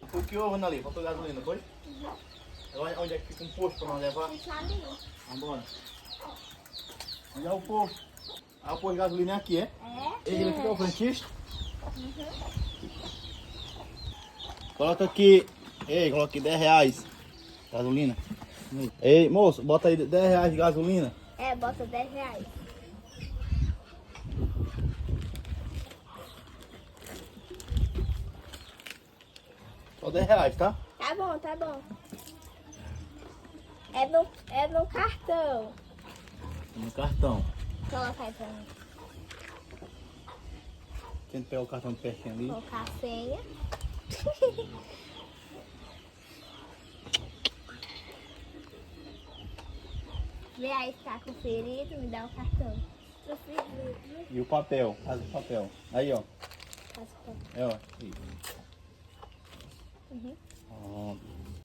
Foi o que houve ali? Faltou gasolina, foi? Agora onde é que fica um posto para nós levar? Fica ali. Vambora. Onde é o posto? Ah, o posto de gasolina é aqui, é? É? Ele fica o frentista? Coloca aqui. Ei, coloca aqui 10 reais. Gasolina. Ei, moço, bota aí 10 reais de gasolina. É, bota 10 reais. Só 10 reais, tá? Tá bom, tá bom. É no cartão. No cartão. Coloca aí pra mim. Tenta pegar o cartão de pertinho ali. Colocar a senha. Vê aí se tá conferido, me dá o cartão. E o papel. Faz o papel. Aí, ó. Passa o papel. É, ó. Aí. Uhum.